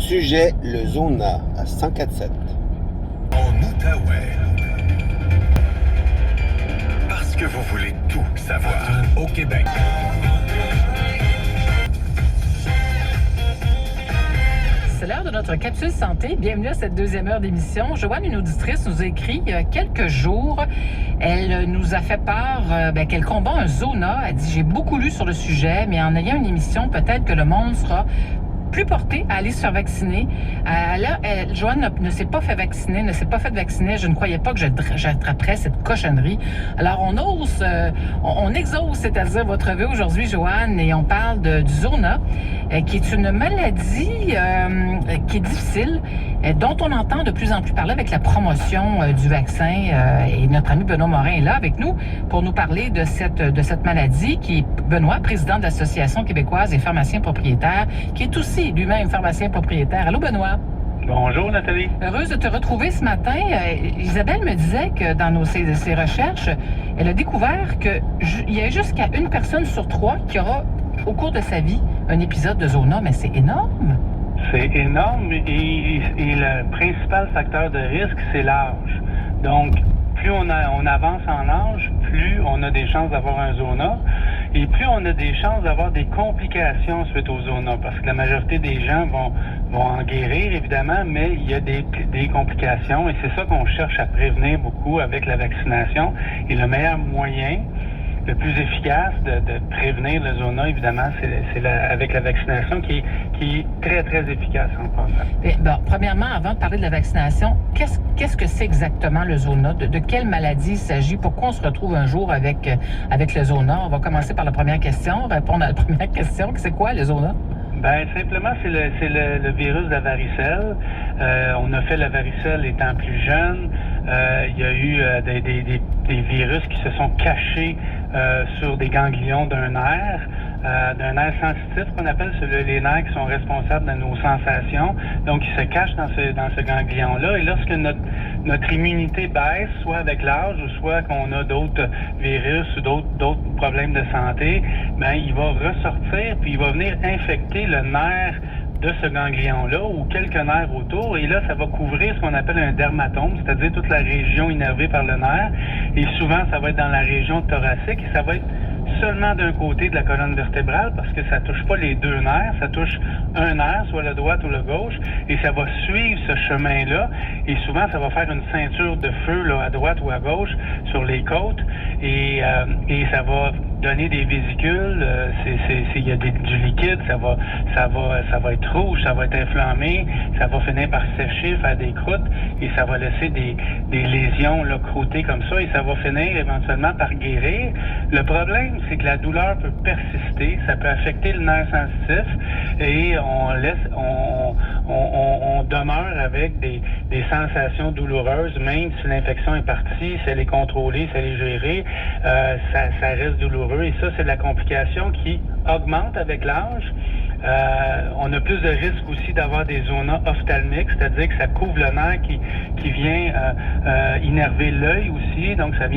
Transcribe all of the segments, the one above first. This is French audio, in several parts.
Sujet, le Zona à 104.7. En Outaouais. Parce que vous voulez tout savoir au Québec. C'est l'heure de notre capsule santé. Bienvenue à cette deuxième heure d'émission. Joanne, une auditrice, nous a écrit il y a quelques jours. Elle nous a fait part qu'elle combat un zona. Elle dit « J'ai beaucoup lu sur le sujet, mais en ayant une émission, peut-être que le monde sera plus porté à aller se faire vacciner. » Joanne ne s'est pas fait vacciner, ne s'est pas fait vacciner. Je ne croyais pas que j'attraperais cette cochonnerie. Alors, on exauce, c'est-à-dire votre vœu aujourd'hui, Joanne, et on parle du zona, qui est une maladie qui est difficile, dont on entend de plus en plus parler avec la promotion du vaccin. Et notre ami Benoît Morin est là avec nous pour nous parler de cette maladie, qui est Benoît, président de l'Association québécoise des pharmaciens propriétaires, qui est aussi lui-même pharmacien propriétaire. Allô, Benoît? Bonjour, Nathalie. Heureuse de te retrouver ce matin. Isabelle me disait que dans ses recherches, elle a découvert qu'il y a jusqu'à une personne sur 3 qui aura, au cours de sa vie, un épisode de zona. Mais c'est énorme! C'est énorme et le principal facteur de risque, c'est l'âge. Donc, plus on avance en âge, plus on a des chances d'avoir un zona et plus on a des chances d'avoir des complications suite au zona, parce que la majorité des gens vont en guérir, évidemment, mais il y a des complications et c'est ça qu'on cherche à prévenir beaucoup avec la vaccination. Et le meilleur moyen, le plus efficace de prévenir le zona, évidemment, c'est avec la vaccination qui est très, très efficace en passant. Premièrement, avant de parler de la vaccination, qu'est-ce que c'est exactement le zona? De quelle maladie il s'agit? Pourquoi on se retrouve un jour avec le zona? On va commencer par la première question, répondre à la première question. C'est quoi le zona? Simplement, c'est le virus de la varicelle. On a fait la varicelle étant plus jeune. Il y a eu des virus qui se sont cachés sur des ganglions d'un nerf sensitif qu'on appelle, les nerfs qui sont responsables de nos sensations. Donc, ils se cachent dans ce ganglion-là. Et lorsque notre immunité baisse, soit avec l'âge ou soit qu'on a d'autres virus ou d'autres problèmes de santé, il va ressortir puis il va venir infecter le nerf de ce ganglion-là ou quelques nerfs autour. Et là, ça va couvrir ce qu'on appelle un dermatome, c'est-à-dire toute la région innervée par le nerf. Et souvent, ça va être dans la région thoracique et ça va être seulement d'un côté de la colonne vertébrale parce que ça touche pas les deux nerfs, ça touche un nerf, soit le droit ou le gauche, et ça va suivre ce chemin-là. Et souvent, ça va faire une ceinture de feu là, à droite ou à gauche sur les côtes et ça va donner des vésicules. Il y a du liquide, ça va être rouge, ça va être inflammé, ça va finir par sécher, faire des croûtes et ça va laisser des lésions là, croûtées comme ça et ça va finir éventuellement par guérir. Le problème, c'est que la douleur peut persister, ça peut affecter le nerf sensitif et on demeure avec des sensations douloureuses, même si l'infection est partie, si elle est contrôlée, si elle est gérée, ça reste douloureux. Et ça, c'est de la complication qui augmente avec l'âge. On a plus de risques aussi d'avoir des zonas ophtalmiques, c'est-à-dire que ça couvre le nerf qui vient innerver l'œil aussi, donc ça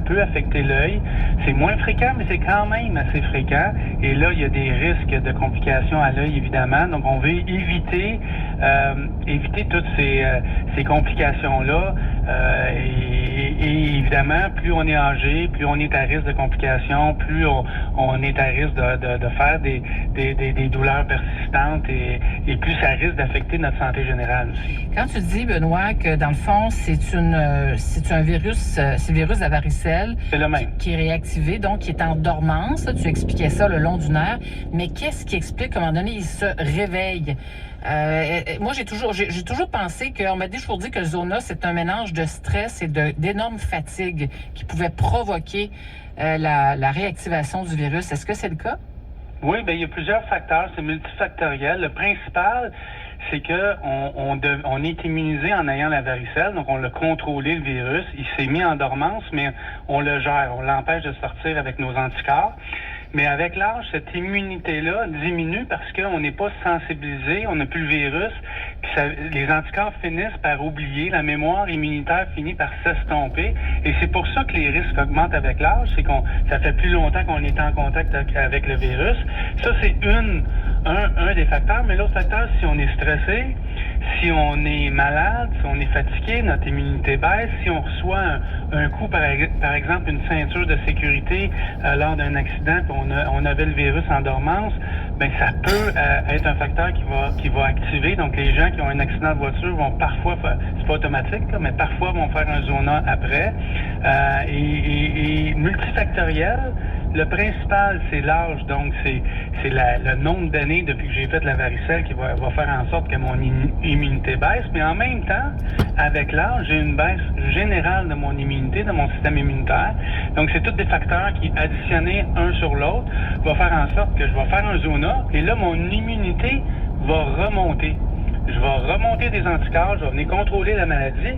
peut affecter l'œil. C'est moins fréquent, mais c'est quand même assez fréquent. Et là, il y a des risques de complications à l'œil, évidemment. Donc, on veut éviter toutes ces complications-là. Et évidemment, plus on est âgé, plus on est à risque de complications, plus on est à risque de faire des douleurs persistantes et plus ça risque d'affecter notre santé générale aussi. Quand tu dis, Benoît, que dans le fond, c'est un virus, c'est le virus de la varicelle qui est réactivé, donc qui est en dormance, tu expliquais ça le long du nerf, mais qu'est-ce qui explique qu'à un moment donné, il se réveille? Moi, j'ai toujours pensé qu'on m'a toujours dit que le zona, c'est un mélange de stress et d'énorme fatigue qui pouvait provoquer la réactivation du virus. Est-ce que c'est le cas? Oui, il y a plusieurs facteurs, c'est multifactoriel. Le principal, c'est que on est immunisé en ayant la varicelle, donc on l'a contrôlé le virus, il s'est mis en dormance, mais on le gère, on l'empêche de sortir avec nos anticorps. Mais avec l'âge, cette immunité-là diminue parce qu'on n'est pas sensibilisé, on n'a plus le virus, les anticorps finissent par oublier, la mémoire immunitaire finit par s'estomper, et c'est pour ça que les risques augmentent avec l'âge, c'est ça fait plus longtemps qu'on est en contact avec le virus. Ça, c'est un des facteurs, mais l'autre facteur, si on est stressé, si on est malade, si on est fatigué, notre immunité baisse, si on reçoit un coup, par exemple, une ceinture de sécurité lors d'un accident, puis on avait le virus en dormance, ben ça peut être un facteur qui va activer. Donc, les gens qui ont un accident de voiture vont parfois, c'est pas automatique, là, mais parfois vont faire un zona après. Et multifactoriel, le principal, c'est l'âge, donc c'est le nombre d'années depuis que j'ai fait la varicelle qui va faire en sorte que mon immunité baisse. Mais en même temps, avec l'âge, j'ai une baisse générale de mon immunité, de mon système immunitaire. Donc, c'est tous des facteurs qui, additionnés un sur l'autre, vont faire en sorte que je vais faire un zona, et là, mon immunité va remonter. Je vais remonter des anticorps, je vais venir contrôler la maladie.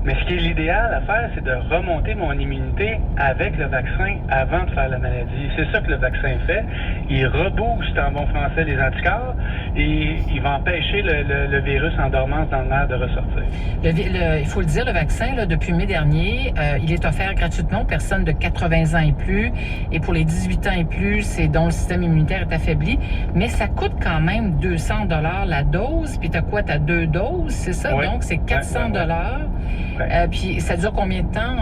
Mais ce qui est l'idéal à faire, c'est de remonter mon immunité avec le vaccin avant de faire la maladie. C'est ça que le vaccin fait. Il rebooste, en bon français, les anticorps, et il va empêcher le virus en dormance dans l'air de ressortir. Il faut le dire, le vaccin, là, depuis mai dernier, il est offert gratuitement aux personnes de 80 ans et plus. Et pour les 18 ans et plus, c'est dont le système immunitaire est affaibli. Mais ça coûte quand même 200 $ la dose. Puis t'as quoi? T'as 2 doses, c'est ça? Oui. Donc, c'est 400 $. Ouais. Puis ça dure combien de temps,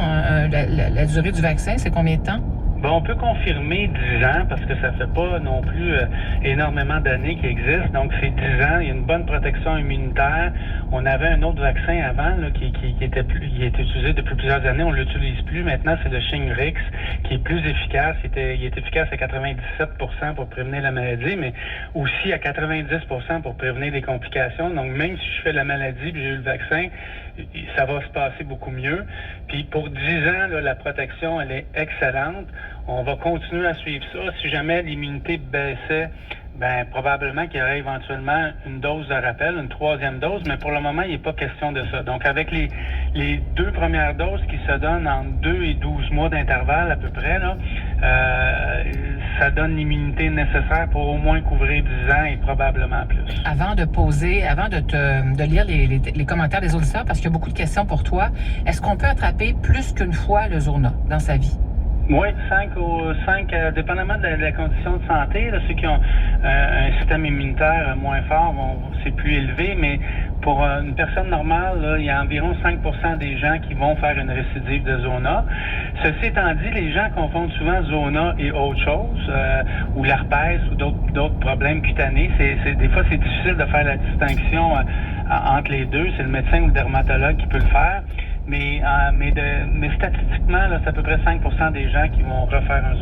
la durée du vaccin? C'est combien de temps? Bon, on peut confirmer 10 ans parce que ça fait pas non plus énormément d'années qu'il existe. Donc, c'est 10 ans. Il y a une bonne protection immunitaire. On avait un autre vaccin avant là, qui était utilisé depuis plusieurs années. On l'utilise plus. Maintenant, c'est le Shingrix qui est plus efficace. Il est efficace à 97% pour prévenir la maladie, mais aussi à 90% pour prévenir des complications. Donc, même si je fais la maladie et j'ai eu le vaccin, ça va se passer beaucoup mieux. Puis pour 10 ans, là, la protection, elle est excellente. On va continuer à suivre ça. Si jamais l'immunité baissait, ben probablement qu'il y aurait éventuellement une dose de rappel, une 3e dose, mais pour le moment, il n'est pas question de ça. Donc, avec les 2 premières doses qui se donnent entre 2 et 12 mois d'intervalle à peu près, là, ça donne l'immunité nécessaire pour au moins couvrir 10 ans et probablement plus. Avant de lire les commentaires des auditeurs, parce qu'il y a beaucoup de questions pour toi, est-ce qu'on peut attraper plus qu'une fois le zona dans sa vie? Oui, 5, dépendamment de la condition de santé, là, ceux qui ont un système immunitaire moins fort, c'est plus élevé, mais pour une personne normale, là, il y a environ 5% des gens qui vont faire une récidive de zona. Ceci étant dit, les gens confondent souvent zona et autre chose, ou l'herpès ou d'autres problèmes cutanés. Des fois, c'est difficile de faire la distinction entre les deux. C'est le médecin ou le dermatologue qui peut le faire. Mais statistiquement, là, c'est à peu près 5% des gens qui vont refaire un zona.